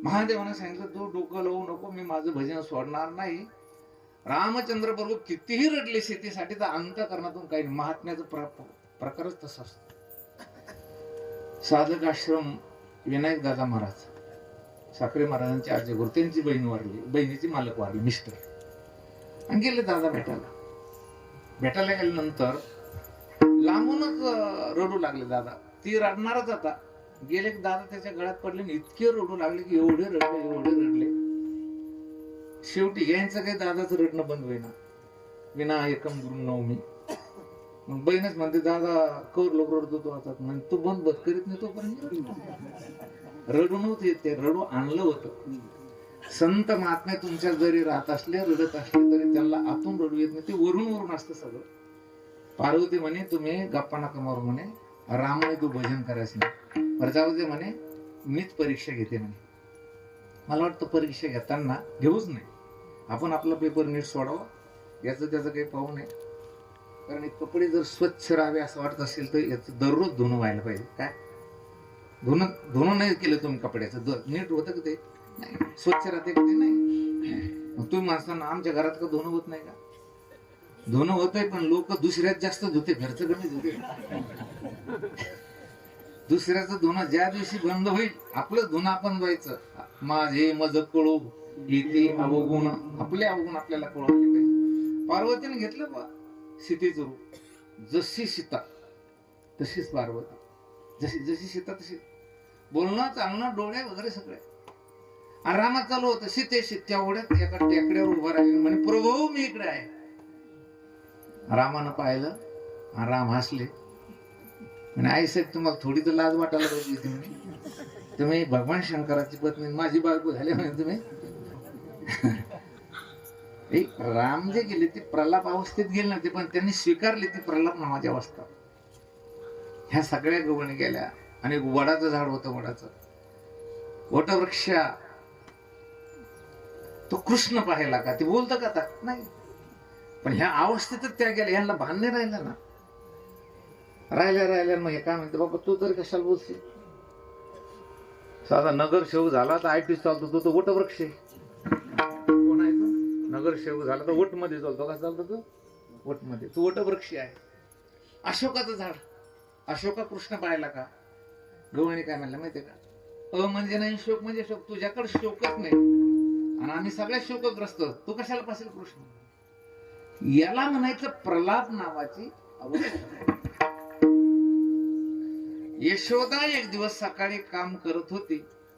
महादेवानं सांगितलं तू डोकं लावू नको, मी माझं भजन सोडणार नाही. रामचंद्र प्रभू कितीही रडले शेतीसाठी तर अंतःकरणातून काही नाही. महात्म्याचं प्रकारच तसा असतो. साधक आश्रम विनायक दादा महाराज साखरे महाराजांची आजी गुरु, त्यांची बहीण वारली, बहिणीची मालक वारली मिस्टर, आणि गेले दादा भेटायला गेल्यानंतर लांबूनच रडू लागले दादा. ती रडणारच आता. गेले की दादा त्याच्या गळ्यात पडले आणि इतके रडू लागले की एवढे रडले. शेवटी यांचं काही दादाचं रडणं बंद होईना. विना एकम गुरु नवमी. मग बहीणच म्हणते दादा कवर लोक रडतो तो आता. म्हणजे तू बंद करीत नाही तोपर्यंत. रडू नव्हते ते, रडू आणलं होतं. संत महात्मे तुमच्या जरी राहत असले, रडत असले तरी त्यांना आतून रडू येत नाही. ते वरून असतं सगळं. पार्वती म्हणे तुम्ही गप्पा नका मारू म्हणे, रामने तू भजन करायचं नाही. प्रजापती म्हणे मीच परीक्षा घेते म्हणे. मला वाटतं परीक्षा घेताना घेऊच नाही, आपण आपला पेपर नीट सोडावा, याचं त्याचं काही पाहू नये. कारण कपडे जर स्वच्छ राहावे असं वाटत असेल तर याचं दररोज धुणं व्हायला पाहिजे. काय धुणं नाही केलं तुम्ही कपड्याचं नीट होतं का ते? नाही. स्वच्छ राहते का ते? नाही. तुम्ही माणसांना आमच्या घरात का धुणं होत नाही का? धुणं होतंय, पण लोक दुसऱ्यात जास्त धुते, घरचं कमी धुते. दुसऱ्याचं धुणं ज्या दिवशी बंद होईल आपलं धुणं आपण धुवायचं. माझे मज कळू इथे अवगुण, आपले अवगुण आपल्याला कळवले पाहिजे. पार्वतीने घेतलं बा सीतेचं रूप. जशी सीता तशीच पार्वती, जशी सीता तशी बोलणं चालणं डोळे वगैरे सगळे. आणि रामात चालू होतं सीते ओढ्यात एका टेकड्यावर उभा राहिले म्हणे प्रभू मी इकडे आहे. रामानं पाहिलं आणि राम हसले म्हणे आई साहेब तुम्हाला थोडी तर लाज वाटायला पाहिजे. तुम्ही भगवान शंकराची पत्नी माझी बायको झाली म्हणे तुम्ही. राम जे गेले ते प्रलाप अवस्थेत गेले नव्हते, पण त्यांनी स्वीकारली ती प्रलाप नावाची अवस्था. ह्या सगळ्या गवळणी गेल्या. आणि वडाचं झाड होतं, वटवृक्ष. तो कृष्ण पाहायला का ते बोलतं का आता? नाही. पण ह्या अवस्थेतच त्या गेल्या. ह्यांना भान नाही राहिलं ना. राहिल्या मग हे काय म्हणते बाबा तू तरी कशाला बोलशील? साधा नगरसेवक झाला तर आयटी चालतो, तो वटवृक्ष आहे. कोण आहे तो? नगरसेवक झाला तर वट मध्ये चालतो. का चालतो तो? वट मध्ये. तो वटवृक्ष आहे. अशोकाचं झाड. अशोका कृष्ण पाहायला का? गवळणी काय म्हणलं माहितीये का? म्हणजे नाही, शोक म्हणजे शोक. तुझ्याकडे शोकच नाही आणि आम्ही सगळ्या शोकग्रस्त. तू कशाला पासेल कृष्ण? याला म्हणायचं प्रलाप नावाची अवस्था. यशोदा एक दिवस सकाळी काम करत होती.